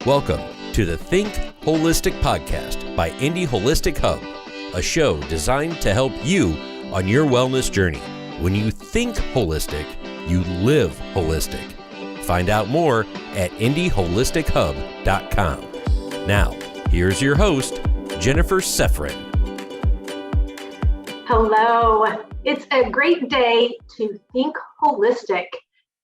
Welcome to the Think Holistic Podcast by Indy Holistic Hub, a show designed to help you on your wellness journey. When you think holistic, you live holistic. Find out more at indyholistichub.com. Now, here's your host, Jennifer Seffrin. Hello. It's a great day to think holistic.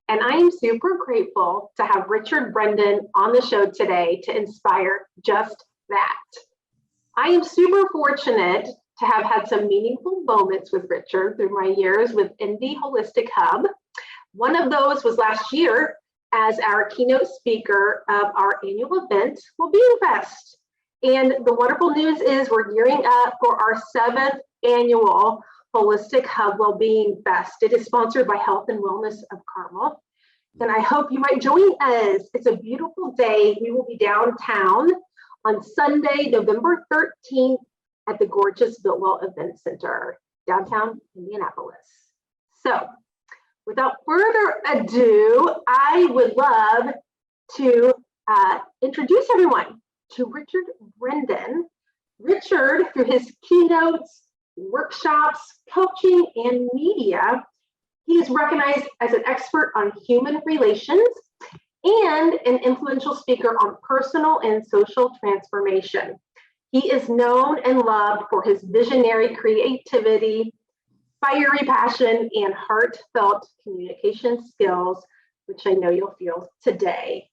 And I am super grateful to have Richard Brendan on the show today to inspire just that. I am super fortunate to have had some meaningful moments with Richard through my years with Indy Holistic Hub. One of those was last year as our keynote speaker of our annual event, Wellbeing Fest. And the wonderful news is we're gearing up for our 7th annual Holistic Hub Wellbeing Fest. It is sponsored by Health and Wellness of Carmel, and I hope you might join us. It's a beautiful day. We will be downtown on Sunday, November 13th at the gorgeous Biltwell Event Center, downtown Indianapolis. So without further ado, I would love to introduce everyone to Richard Brendan. Richard, through his keynotes, workshops, coaching, and media, he is recognized as an expert on human relations and an influential speaker on personal and social transformation. He is known and loved for his visionary creativity, fiery passion, and heartfelt communication skills, which I know you'll feel today.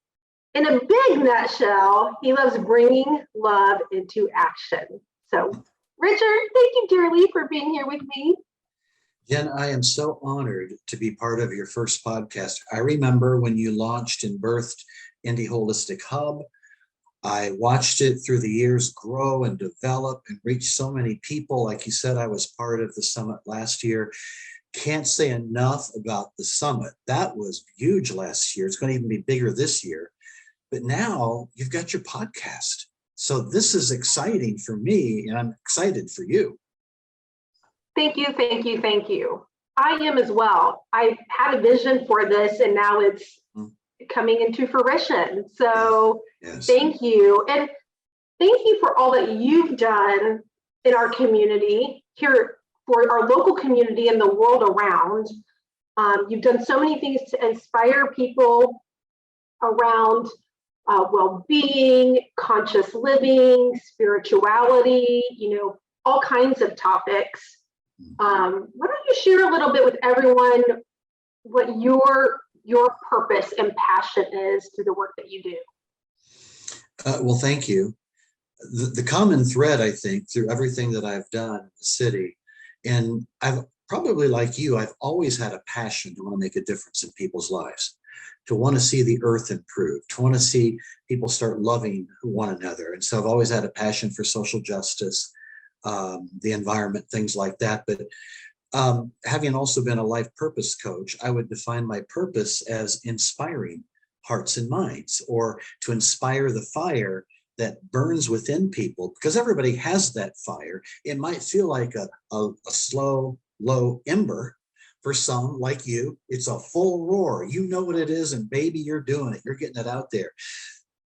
In a big nutshell, he loves bringing love into action. So, Richard, thank you dearly for being here with me. Jen, I am so honored to be part of your first podcast. I remember when you launched and birthed Indy Holistic Hub. I watched it through the years grow and develop and reach so many people. Like you said, I was part of the summit last year. Can't say enough about the summit. That was huge last year. It's going to even be bigger this year. But now you've got your podcast. So this is exciting for me, and I'm excited for you. Thank you, thank you, thank you. I am as well. I had a vision for this, and now it's coming into fruition. So yes. Thank you. And thank you for all that you've done in our community, here for our local community and the world around. You've done so many things to inspire people around well-being, conscious living, spirituality, all kinds of topics. Why don't you share a little bit with everyone what your purpose and passion is through the work that you do? Well, thank you. The common thread, I think, through everything that I've done in the city, and I've probably like you, I've always had a passion to want to make a difference in people's lives, to want to see the earth improve, to want to see people start loving one another. And so I've always had a passion for social justice, the environment, things like that. But having also been a life purpose coach, I would define my purpose as inspiring hearts and minds, or to inspire the fire that burns within people, because everybody has that fire. It might feel like a slow, low ember. For some, like you, it's a full roar. You know what it is, and baby, you're doing it. You're getting it out there.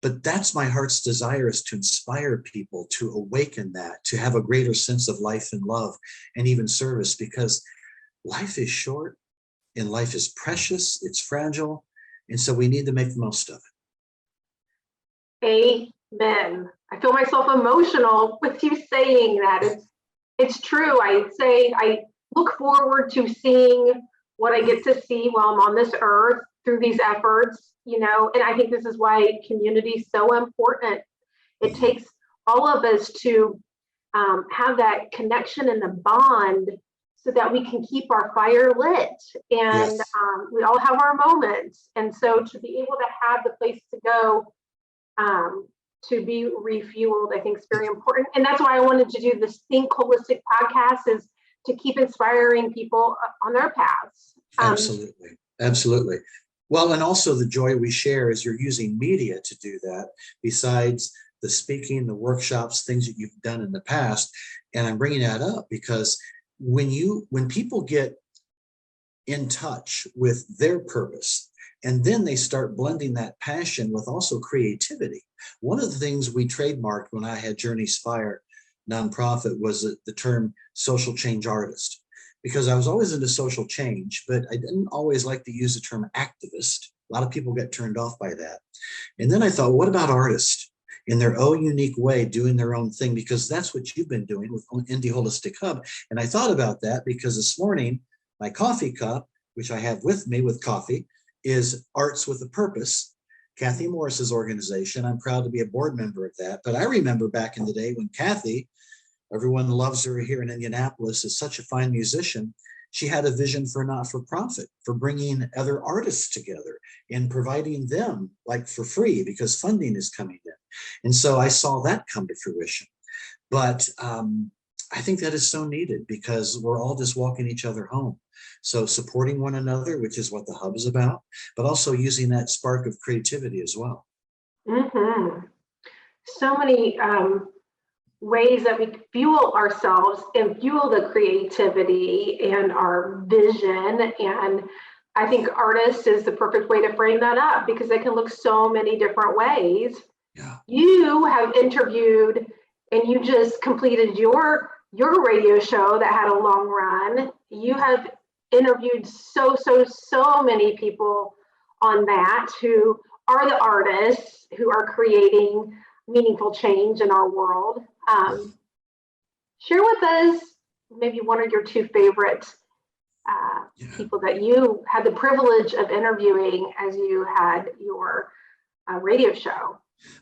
But that's my heart's desire, is to inspire people, to awaken that, to have a greater sense of life and love and even service, because life is short and life is precious. It's fragile. And so we need to make the most of it. Amen. I feel myself emotional with you saying that. It's true. I'd say I look forward to seeing what I get to see while I'm on this earth through these efforts, and I think this is why community is so important. It takes all of us to have that connection and the bond so that we can keep our fire lit. And yes. We all have our moments. And so to be able to have the place to go to be refueled, I think is very important. And that's why I wanted to do this Think Holistic podcast, is to keep inspiring people on their paths. Absolutely. Well, and also the joy we share is you're using media to do that, besides the speaking, the workshops, things that you've done in the past. And I'm bringing that up because when people get in touch with their purpose And then they start blending that passion with also creativity. One of the things we trademarked when I had JourneysFire nonprofit was the term social change artist, because I was always into social change, but I didn't always like to use the term activist. A lot of people get turned off by that. And then I thought, what about artists in their own unique way, doing their own thing? Because that's what you've been doing with Indy Holistic Hub. And I thought about that because this morning, my coffee cup, which I have with me with coffee, is Arts with a Purpose, Kathy Morris's organization. I'm proud to be a board member of that. But I remember back in the day when Kathy, everyone loves her here in Indianapolis, is such a fine musician. She had a vision for not-for-profit, for bringing other artists together and providing them like for free because funding is coming in. And so I saw that come to fruition. But I think that is so needed because we're all just walking each other home. So supporting one another, which is what the hub is about, but also using that spark of creativity as well. Mm-hmm. So many ways that we fuel ourselves and fuel the creativity and our vision. And I think artist is the perfect way to frame that up because it can look so many different ways. Yeah. You have interviewed and you just completed your radio show that had a long run. You have interviewed so many people on that who are the artists who are creating meaningful change in our world. Share with us maybe one of your two favorite people that you had the privilege of interviewing as you had your radio show.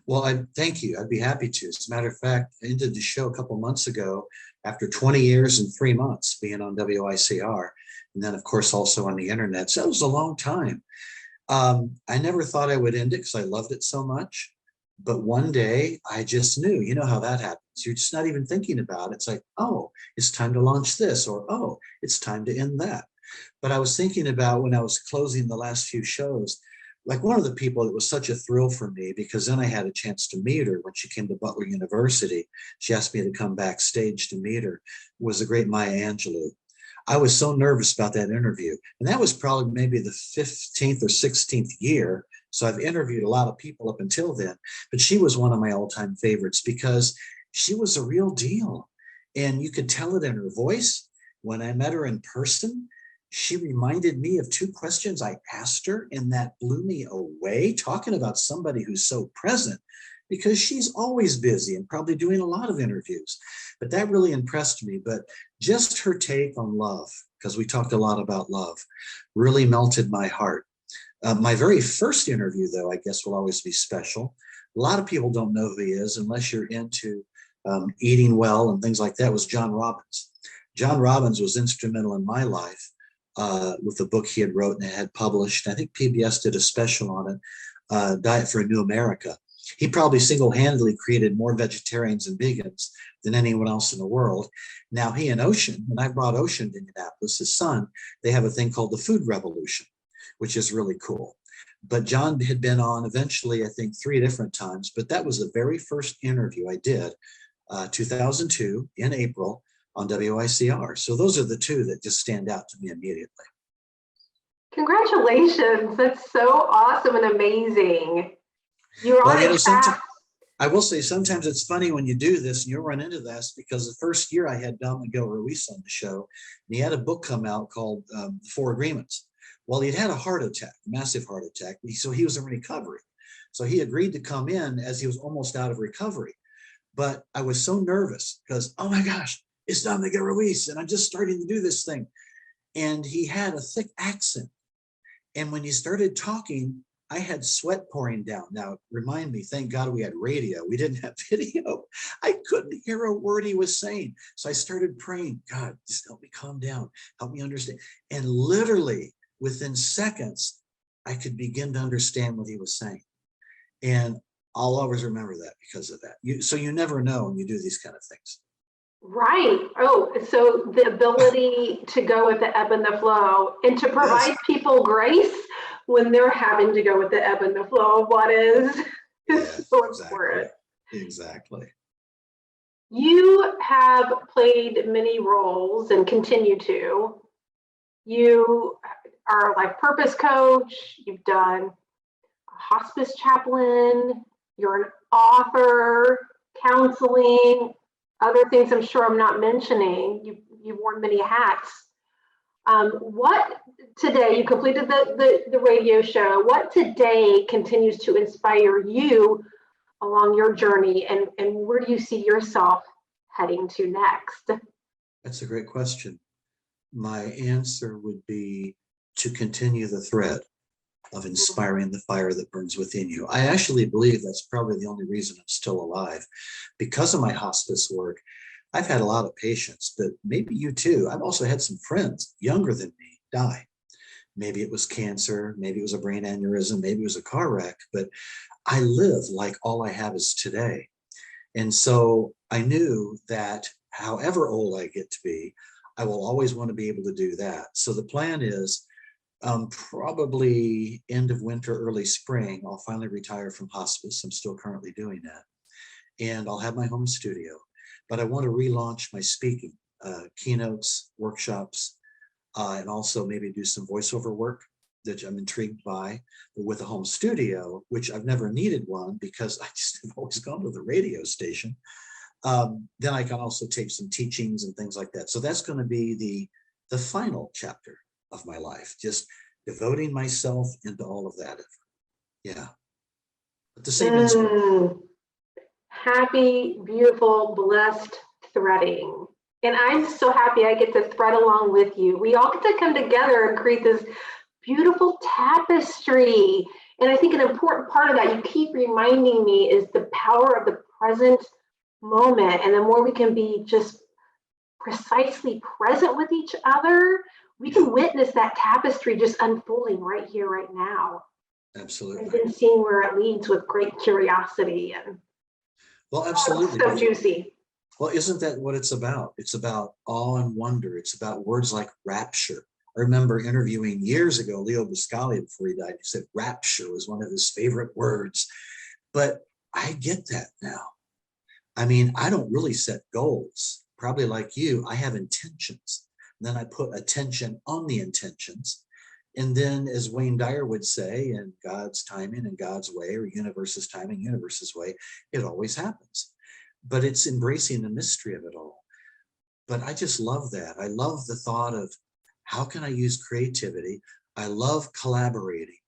Well, I thank you. I'd be happy to. As a matter of fact, I ended the show a couple months ago after 20 years and 3 months being on WICR. And then, of course, also on the internet. So it was a long time. I never thought I would end it because I loved it so much. But one day I just knew, you know how that happens. You're just not even thinking about it. It's like, oh, it's time to launch this, or, oh, it's time to end that. But I was thinking about when I was closing the last few shows, like one of the people that was such a thrill for me, because then I had a chance to meet her when she came to Butler University. She asked me to come backstage to meet her, was the great Maya Angelou. I was so nervous about that interview. And that was probably maybe the 15th or 16th year. So I've interviewed a lot of people up until then, but she was one of my all-time favorites because she was a real deal. And you could tell it in her voice. When I met her in person, she reminded me of two questions I asked her, and that blew me away, talking about somebody who's so present, because she's always busy and probably doing a lot of interviews. But that really impressed me. But just her take on love, because we talked a lot about love, really melted my heart. My very first interview, though, I guess will always be special. A lot of people don't know who he is unless you're into eating well and things like that, was John Robbins. John Robbins was instrumental in my life with the book he had wrote and had published. I think PBS did a special on it, Diet for a New America. He probably single-handedly created more vegetarians and vegans than anyone else in the world. Now he and Ocean, and I brought Ocean to Indianapolis, his son, they have a thing called the Food Revolution, which is really cool. But John had been on eventually, I think, 3 different times, but that was the very first interview I did, 2002 in April on WICR. So those are the two that just stand out to me immediately. Congratulations. That's so awesome and amazing. You're on a path. I will say sometimes it's funny when you do this and you'll run into this, because the first year I had Don Miguel Ruiz on the show, and he had a book come out called The 4 Agreements. Well, he'd had a heart attack, a massive heart attack. So he was in recovery. So he agreed to come in as he was almost out of recovery. But I was so nervous because, oh my gosh, it's Don Miguel Ruiz, and I'm just starting to do this thing. And he had a thick accent. And when he started talking, I had sweat pouring down. Now, remind me, thank God we had radio. We didn't have video. I couldn't hear a word he was saying. So I started praying, God, just help me calm down. Help me understand. And literally within seconds, I could begin to understand what he was saying. And I'll always remember that because of that. So you never know when you do these kind of things. Right. Oh, so the ability to go with the ebb and the flow and to provide people grace when they're having to go with the ebb and the flow of what is. So important. Exactly. You have played many roles and continue to. You are a life purpose coach, you've done a hospice chaplain, you're an author, counseling, other things I'm sure I'm not mentioning. You've worn many hats. What today, you completed the radio show, what today continues to inspire you along your journey, and where do you see yourself heading to next? That's a great question. My answer would be to continue the thread of inspiring the fire that burns within you. I actually believe that's probably the only reason I'm still alive. Because of my hospice work, I've had a lot of patients, but maybe you too. I've also had some friends younger than me die. Maybe it was cancer, maybe it was a brain aneurysm, maybe it was a car wreck, but I live like all I have is today. And so I knew that however old I get to be, I will always want to be able to do that. So the plan is probably end of winter, early spring, I'll finally retire from hospice. I'm still currently doing that. And I'll have my home studio. But I want to relaunch my speaking, keynotes, workshops, and also maybe do some voiceover work that I'm intrigued by. But with a home studio, which I've never needed one because I just have always gone to the radio station, then I can also take some teachings and things like that. So that's going to be the final chapter of my life, just devoting myself into all of that effort. Yeah. But the same inspiration. Happy, beautiful, blessed threading. And I'm so happy I get to thread along with you. We all get to come together and create this beautiful tapestry. And I think an important part of that, you keep reminding me, is the power of the present moment. And the more we can be just precisely present with each other, we can witness that tapestry just unfolding right here, right now. Absolutely. And then seeing where it leads with great curiosity. And well, absolutely. So juicy. Well, isn't that what it's about? It's about awe and wonder. It's about words like rapture. I remember interviewing years ago Leo Buscaglia before he died. He said rapture was one of his favorite words. But I get that now. I mean, I don't really set goals. Probably like you, I have intentions. And then I put attention on the intentions. And then, as Wayne Dyer would say, in God's timing and God's way, or universe's timing, universe's way, it always happens. But it's embracing the mystery of it all. But I just love that. I love the thought of how can I use creativity? I love collaborating.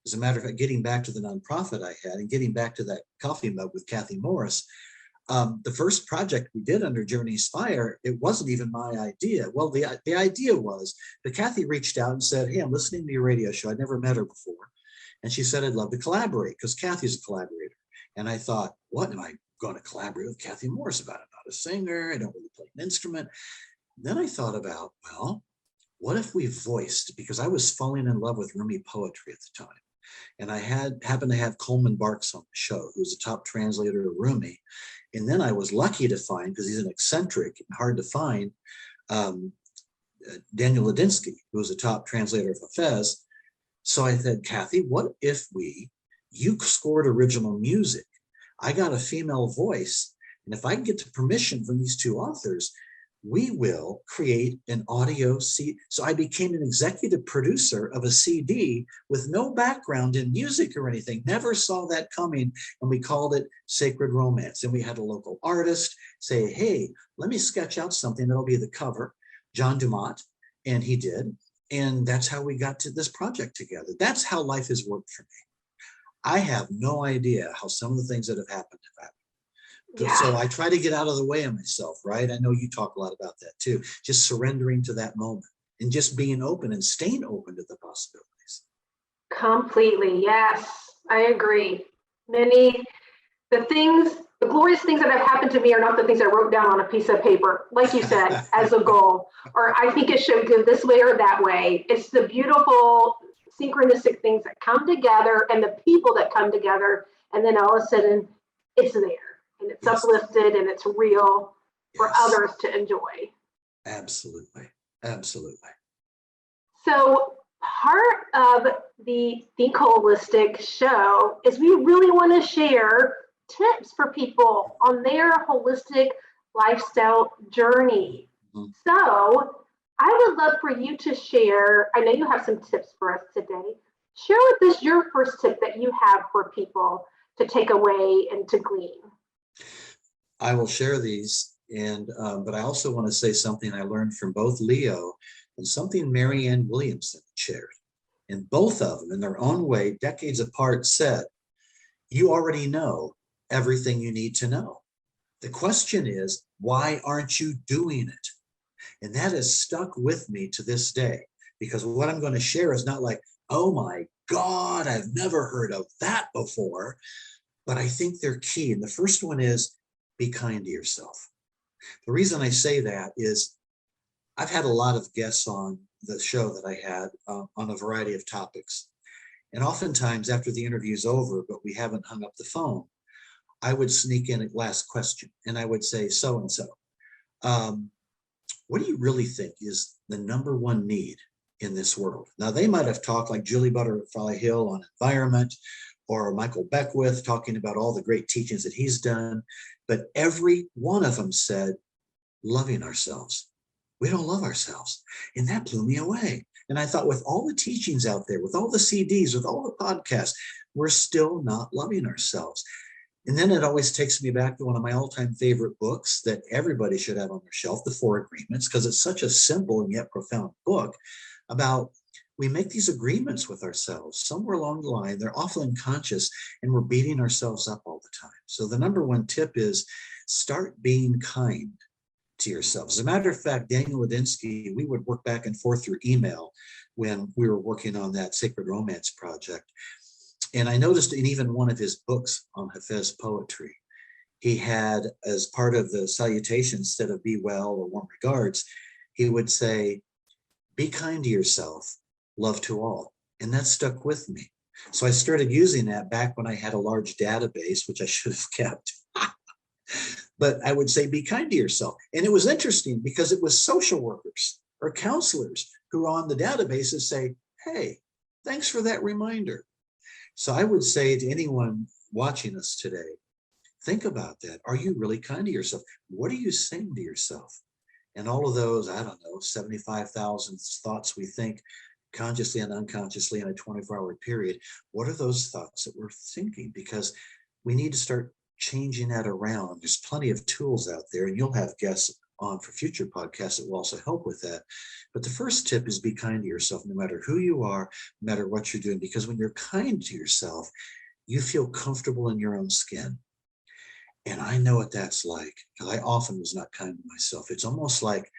As a matter of fact, getting back to the nonprofit I had and getting back to that coffee mug with Kathy Morris, the first project we did under JourneysFire, it wasn't even my idea. Well, the idea was that Kathy reached out and said, hey, I'm listening to your radio show. I'd never met her before. And she said, I'd love to collaborate because Kathy's a collaborator. And I thought, what am I going to collaborate with Kathy Morris about? I'm not a singer. I don't really play an instrument. Then I thought about, well, what if we voiced, because I was falling in love with Rumi poetry at the time. And I happened to have Coleman Barks on the show, who was a top translator of Rumi. And then I was lucky to find, because he's an eccentric and hard to find, Daniel Ladinsky, who was a top translator of Hafez. So I said, Kathy, what if you scored original music? I got a female voice. And if I can get the permission from these two authors, we will create an audio CD. So I became an executive producer of a CD with no background in music or anything. Never saw that coming. And we called it Sacred Romance. And we had a local artist say, hey, let me sketch out something that'll be the cover, John Dumont. And he did. And that's how we got to this project together. That's how life has worked for me. I have no idea how some of the things that have happened have happened. Yeah. So I try to get out of the way of myself, right? I know you talk a lot about that too. Just surrendering to that moment and just being open and staying open to the possibilities. Completely, yes, I agree. The glorious things that have happened to me are not the things I wrote down on a piece of paper, like you said, as a goal, or I think it should go this way or that way. It's the beautiful synchronistic things that come together and the people that come together, and then all of a sudden it's there. And it's uplifted and it's real for others to enjoy. Absolutely. Absolutely. So part of the Think Holistic show is we really want to share tips for people on their holistic lifestyle journey. Mm-hmm. So I would love for you to share, I know you have some tips for us today. Share with us your first tip that you have for people to take away and to glean. I will share these, but I also want to say something I learned from both Leo and something Marianne Williamson shared. And both of them, in their own way, decades apart, said, you already know everything you need to know. The question is, why aren't you doing it? And that has stuck with me to this day, because what I'm going to share is not like, oh my God, I've never heard of that before, but I think they're key. And the first one is, be kind to yourself. The reason I say that is I've had a lot of guests on the show that I had on a variety of topics. And oftentimes after the interview's over, but we haven't hung up the phone, I would sneak in a last question and I would say, so-and-so, what do you really think is the number one need in this world? Now, they might have talked like Julie Butterfly Hill on environment, or Michael Beckwith talking about all the great teachings that he's done. But every one of them said, loving ourselves. We don't love ourselves. And that blew me away. And I thought, with all the teachings out there, with all the CDs, with all the podcasts, we're still not loving ourselves. And then it always takes me back to one of my all-time favorite books that everybody should have on their shelf, The Four Agreements, because it's such a simple and yet profound book about we make these agreements with ourselves somewhere along the line. They're often unconscious, and we're beating ourselves up all the time. So the number one tip is start being kind to yourself. As a matter of fact, Daniel Ladinsky, we would work back and forth through email when we were working on that Sacred Romance project. And I noticed in even one of his books on Hafez poetry, he had, as part of the salutation, instead of be well or warm regards, he would say, be kind to yourself, love to all. And that stuck with me. So I started using that back when I had a large database, which I should have kept. But I would say, be kind to yourself. And it was interesting because it was social workers or counselors who were on the databases say, hey, thanks for that reminder. So I would say to anyone watching us today, think about that. Are you really kind to yourself? What are you saying to yourself? And all of those, I don't know, 75,000 thoughts we think consciously and unconsciously in a 24-hour period. What are those thoughts that we're thinking? Because we need to start changing that around. There's plenty of tools out there, and you'll have guests on for future podcasts that will also help with that. But the first tip is be kind to yourself, no matter who you are, no matter what you're doing, because when you're kind to yourself, you feel comfortable in your own skin. And I know what that's like, because I often was not kind to myself. It's almost like,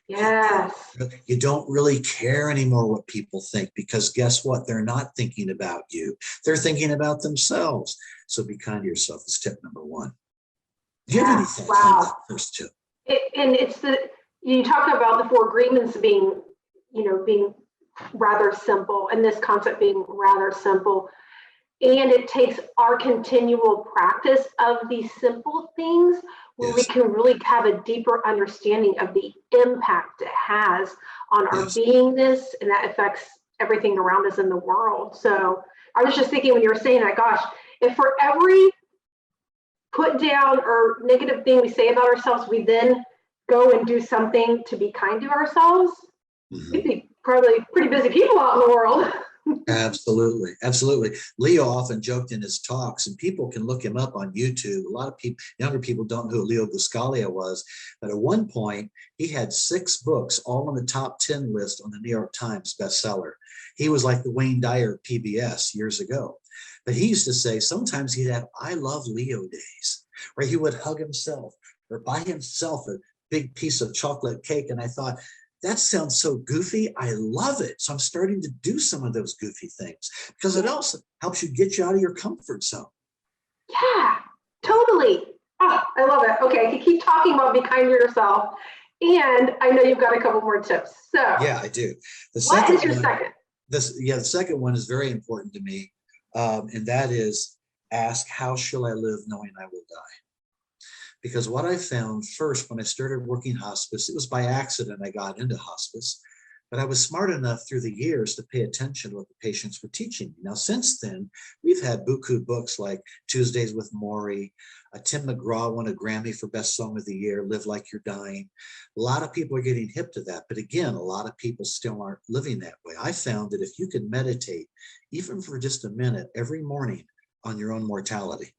Yes. you don't really care anymore what people think, because guess what? They're not thinking about you. They're thinking about themselves. So be kind to yourself is tip number one. Do you have any thoughts on that first tip? And it's you talk about the four agreements being rather simple, and this concept being rather simple. And it takes our continual practice of these simple things where we can really have a deeper understanding of the impact it has on our beingness, and that affects everything around us in the world. So I was just thinking when you were saying that, gosh, if for every put down or negative thing we say about ourselves, we then go and do something to be kind to ourselves, we'd be probably pretty busy people out in the world. Absolutely. Absolutely. Leo often joked in his talks, and people can look him up on YouTube. A lot of people, younger people, don't know who Leo Buscaglia was, but at one point he had 6 books all on the top 10 list on the New York Times bestseller. He was like the Wayne Dyer of PBS years ago. But he used to say sometimes he'd have I love Leo days, where he would hug himself or buy himself a big piece of chocolate cake. And I thought, that sounds so goofy. I love it. So I'm starting to do some of those goofy things because it also helps you get you out of your comfort zone. Yeah, totally. Oh, I love it. Okay, you keep talking about be kind to yourself. And I know you've got a couple more tips. So yeah, I do. What is your second? The second one is very important to me. And that is ask, how shall I live knowing I will die? Because what I found first when I started working hospice, it was by accident I got into hospice. but I was smart enough through the years to pay attention to what the patients were teaching me. Now, since then, we've had buku books like Tuesdays with Maury. Tim McGraw won a Grammy for Best Song of the Year, Live Like You're Dying. A lot of people are getting hip to that. But again, a lot of people still aren't living that way. I found that if you could meditate, even for just a minute every morning on your own mortality,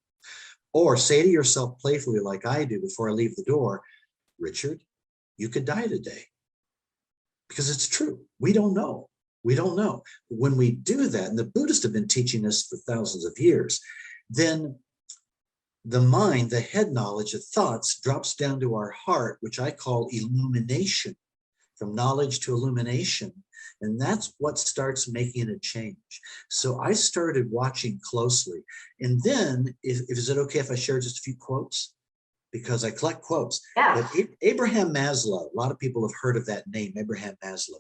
or say to yourself playfully like I do before I leave the door, Richard, you could die today. Because it's true. We don't know. We don't know. But when we do that, and the Buddhists have been teaching us for thousands of years, then the mind, the head knowledge of thoughts drops down to our heart, which I call illumination, from knowledge to illumination. And that's what starts making a change. So I started watching closely. And then, is it okay if I share just a few quotes? Because I collect quotes. Yes. But Abraham Maslow, a lot of people have heard of that name, Abraham Maslow.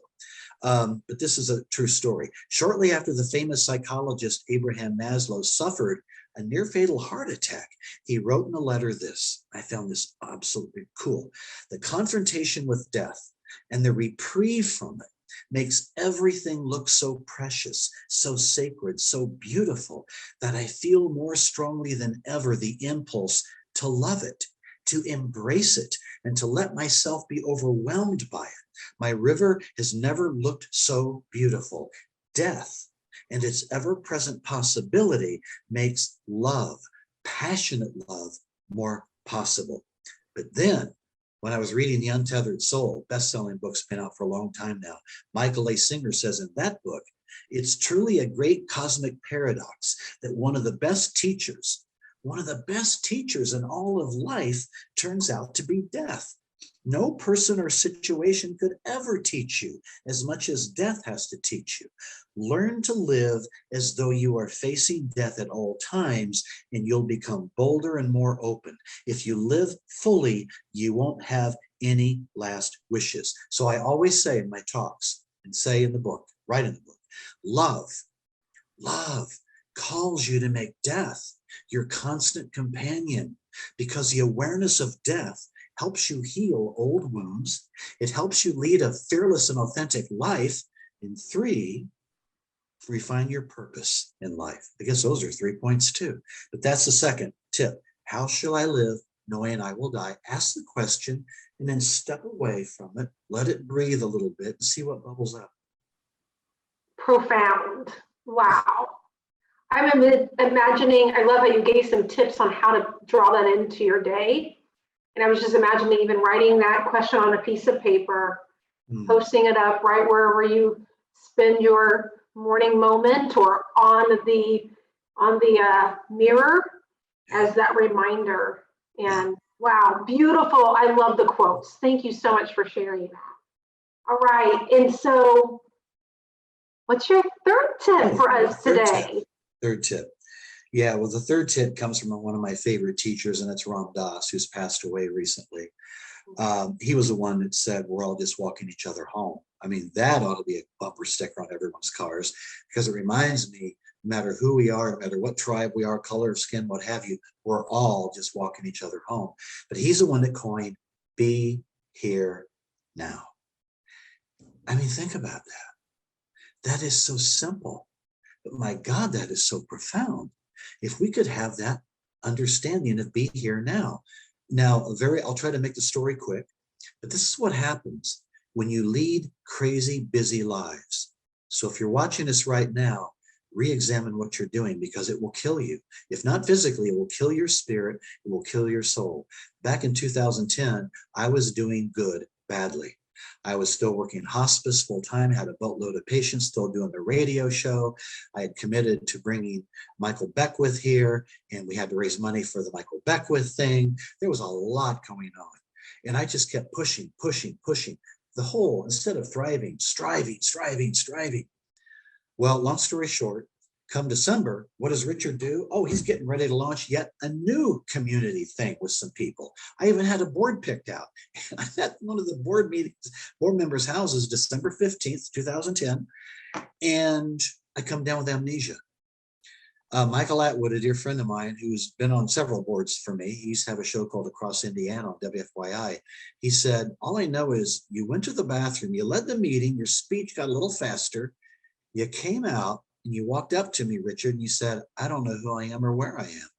But this is a true story. Shortly after the famous psychologist Abraham Maslow suffered a near fatal heart attack, he wrote in a letter this. I found this absolutely cool. The confrontation with death and the reprieve from it makes everything look so precious, so sacred, so beautiful that I feel more strongly than ever the impulse to love it, to embrace it, and to let myself be overwhelmed by it. My river has never looked so beautiful. Death and its ever-present possibility makes love, passionate love, more possible. But then, when I was reading The Untethered Soul, best-selling book's been out for a long time now, Michael A. Singer says in that book, it's truly a great cosmic paradox that one of the best teachers in all of life turns out to be death. No person or situation could ever teach you as much as death has to teach you. Learn to live as though you are facing death at all times, and you'll become bolder and more open. If you live fully, you won't have any last wishes. So I always say in my talks, and say in the book, write in the book, love calls you to make death your constant companion, because the awareness of death helps you heal old wounds. It helps you lead a fearless and authentic life. And 3, refine your purpose in life. I guess those are 3 points too. But that's the second tip. How shall I live knowing I will die? Ask the question and then step away from it. Let it breathe a little bit and see what bubbles up. Profound. Wow. I'm imagining, I love how you gave some tips on how to draw that into your day. And I was just imagining even writing that question on a piece of paper, posting it up right wherever you spend your morning moment, or on the mirror as that reminder. And wow, beautiful. I love the quotes. Thank you so much for sharing that. All right. And so what's your third tip for us today? Third tip. Yeah, well, the third tip comes from one of my favorite teachers, and it's Ram Dass, who's passed away recently. He was the one that said, we're all just walking each other home. I mean, that ought to be a bumper sticker on everyone's cars, because it reminds me, no matter who we are, no matter what tribe we are, color of skin, what have you, we're all just walking each other home. But he's the one that coined, be here now. I mean, think about that. That is so simple. But my God, that is so profound. If we could have that understanding of be here now. Now, I'll try to make the story quick, but this is what happens when you lead crazy, busy lives. So if you're watching this right now, re-examine what you're doing, because it will kill you. If not physically, it will kill your spirit. It will kill your soul. Back in 2010, I was doing good badly. I was still working hospice full time, had a boatload of patients, still doing the radio show. I had committed to bringing Michael Beckwith here, and we had to raise money for the Michael Beckwith thing. There was a lot going on. And I just kept pushing. The whole, instead of thriving, striving. Well, long story short, come December, what does Richard do? Oh, he's getting ready to launch yet a new community thing with some people. I even had a board picked out. I'm at one of the board members' houses, December 15th, 2010, and I come down with amnesia. Michael Atwood, a dear friend of mine who's been on several boards for me, he used to have a show called Across Indiana on WFYI. He said, all I know is you went to the bathroom, you led the meeting, your speech got a little faster, you came out and you walked up to me, Richard, and you said, I don't know who I am or where I am.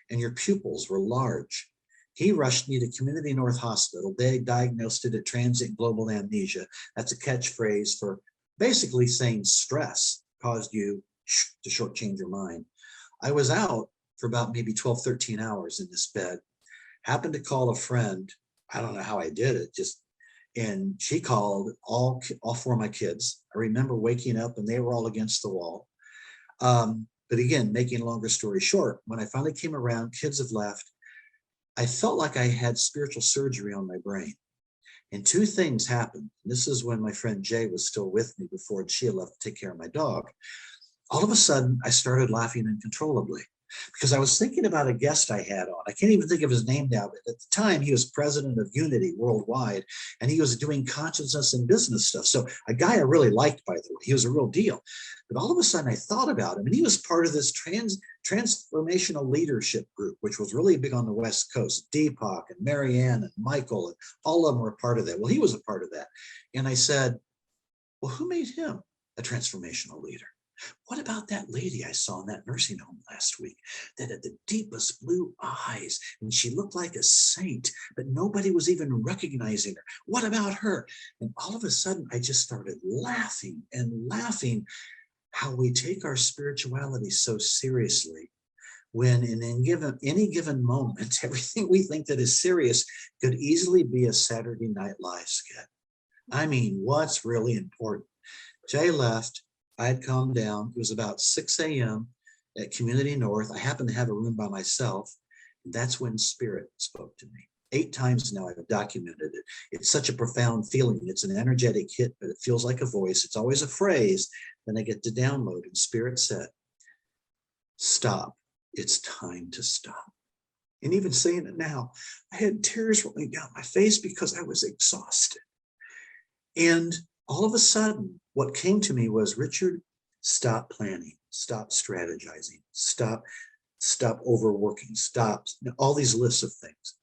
And your pupils were large. He rushed me to Community North Hospital. They diagnosed it at transient global amnesia. That's a catchphrase for basically saying stress caused you to shortchange your mind. I was out for about maybe 12, 13 hours in this bed. Happened to call a friend. I don't know how I did it, and she called all four of my kids. I remember waking up and they were all against the wall. But again, making a longer story short, when I finally came around, kids have left. I felt like I had spiritual surgery on my brain. And two things happened. This is when my friend Jay was still with me before she had left to take care of my dog. All of a sudden, I started laughing uncontrollably because I was thinking about a guest I had on. I can't even think of his name now, but at the time he was president of Unity Worldwide, and he was doing consciousness and business stuff. So a guy I really liked, by the way, he was a real deal. But all of a sudden I thought about him, and he was part of this transformational leadership group, which was really big on the West Coast. Deepak and Marianne and Michael, and all of them were a part of that. Well, he was a part of that. And I said, well, who made him a transformational leader? What about that lady I saw in that nursing home last week that had the deepest blue eyes and she looked like a saint, but nobody was even recognizing her? What about her? And all of a sudden, I just started laughing and laughing how we take our spirituality so seriously when in any given moment, everything we think that is serious could easily be a Saturday Night Live skit. I mean, what's really important? Jay left. I had calmed down. It was about 6 a.m. at Community North. I happened to have a room by myself. And that's when Spirit spoke to me. 8 times now I've documented it. It's such a profound feeling. It's an energetic hit, but it feels like a voice. It's always a phrase. Then I get to download. And Spirit said, stop. It's time to stop. And even saying it now, I had tears rolling down my face because I was exhausted. And all of a sudden, what came to me was, Richard, stop planning, stop strategizing, stop overworking, stop all these lists of things.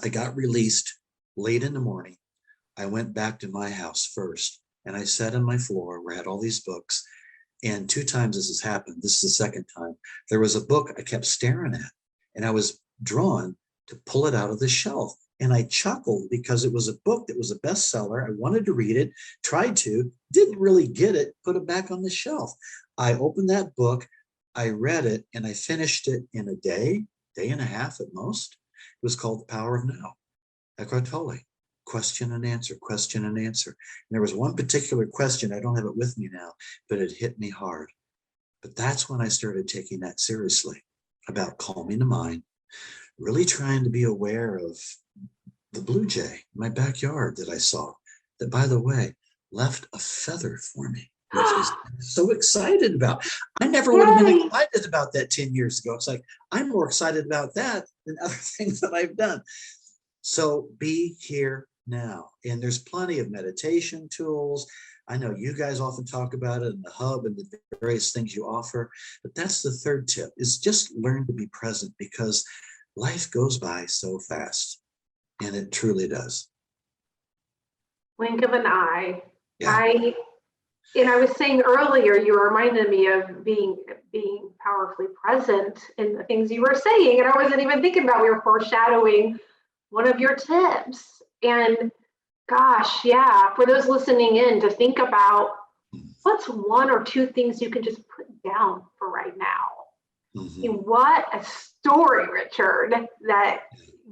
I got released late in the morning. I went back to my house first, and I sat on my floor where I had all these books. And 2 times this has happened. This is the second time. There was a book I kept staring at, and I was drawn to pull it out of the shelf. And I chuckled because it was a book that was a bestseller. I wanted to read it, tried to, didn't really get it, put it back on the shelf. I opened that book, I read it, and I finished it in a day and a half at most. It was called The Power of Now. Eckhart Tolle, question and answer, question and answer. And there was one particular question, I don't have it with me now, but it hit me hard. But that's when I started taking that seriously, about calming the mind, really trying to be aware of the blue jay in my backyard that I saw, that, by the way, left a feather for me, which is so excited about. I never would have been excited about that 10 years ago. It's like, I'm more excited about that than other things that I've done. So be here now. And there's plenty of meditation tools. I know you guys often talk about it in the hub and the various things you offer, but that's the third tip, is just learn to be present, because life goes by so fast. And it truly does. Blink of an eye. Yeah. I was saying earlier, you reminded me of being powerfully present in the things you were saying, and I wasn't even thinking about. We were foreshadowing one of your tips. And gosh, yeah, for those listening in, to think about what's 1 or 2 things you can just put down for right now. Mm-hmm. And what a story, Richard, that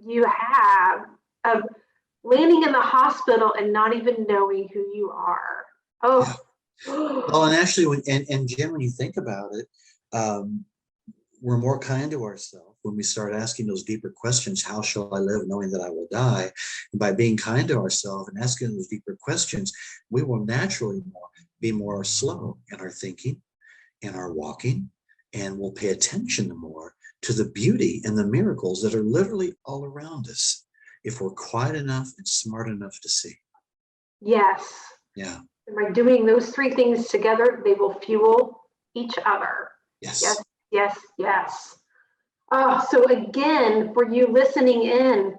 you have of landing in the hospital and not even knowing who you are. Oh, yeah. Well, and actually, and Jim, when you think about it, we're more kind to ourselves when we start asking those deeper questions. How shall I live knowing that I will die? And by being kind to ourselves and asking those deeper questions, we will naturally be more slow in our thinking, in our walking, and we'll pay attention more to the beauty and the miracles that are literally all around us, if we're quiet enough and smart enough to see. Yes. Yeah. And by doing those 3 things together, they will fuel each other. Yes. Yes. yes, yes. So again, for you listening in,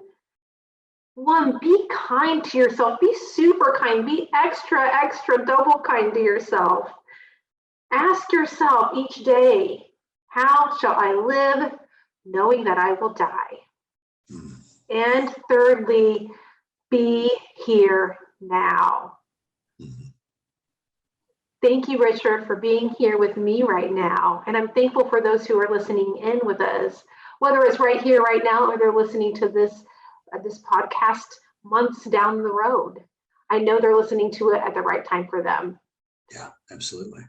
one, be kind to yourself. Be super kind. Be extra, extra, double kind to yourself. Ask yourself each day, how shall I live knowing that I will die? And thirdly, be here now. Thank you, Richard, for being here with me right now. And I'm thankful for those who are listening in with us, whether it's right here, right now, or they're listening to this podcast months down the road. I know they're listening to it at the right time for them. Yeah, absolutely.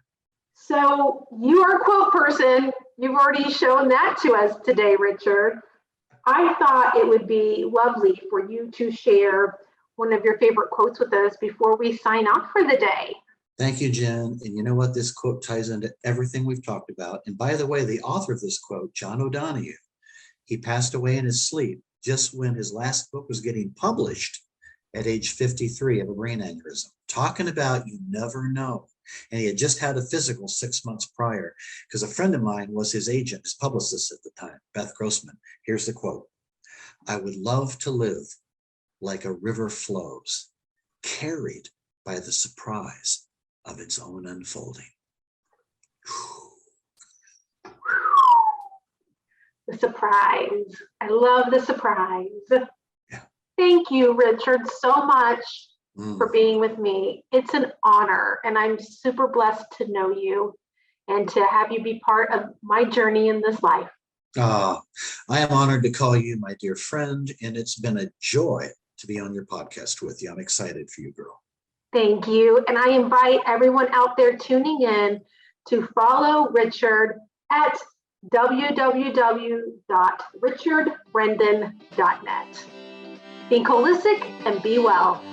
So you are a quote person. You've already shown that to us today, Richard. I thought it would be lovely for you to share one of your favorite quotes with us before we sign off for the day. Thank you, Jen. And you know what? This quote ties into everything we've talked about. And by the way, the author of this quote, John O'Donohue, he passed away in his sleep just when his last book was getting published at age 53 of a brain aneurysm. Talking about you never know. And he had just had a physical 6 months prior because a friend of mine was his agent, his publicist at the time, Beth Grossman. Here's the quote. I would love to live like a river flows, carried by the surprise of its own unfolding. The surprise. I love the surprise. Yeah. Thank you, Richard, so much for being with me. It's an honor, and I'm super blessed to know you and to have you be part of my journey in this life. I am honored to call you my dear friend, and it's been a joy to be on your podcast with you. I'm excited for you, girl. Thank you. And I invite everyone out there tuning in to follow Richard at www.richardbrendan.net. Think holistic and be well.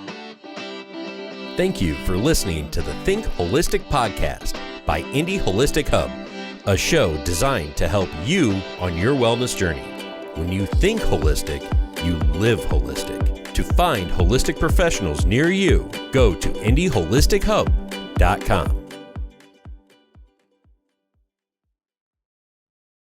Thank you for listening to the Think Holistic podcast by Indy Holistic Hub, a show designed to help you on your wellness journey. When you think holistic, you live holistic. To find holistic professionals near you, go to indyholistichub.com.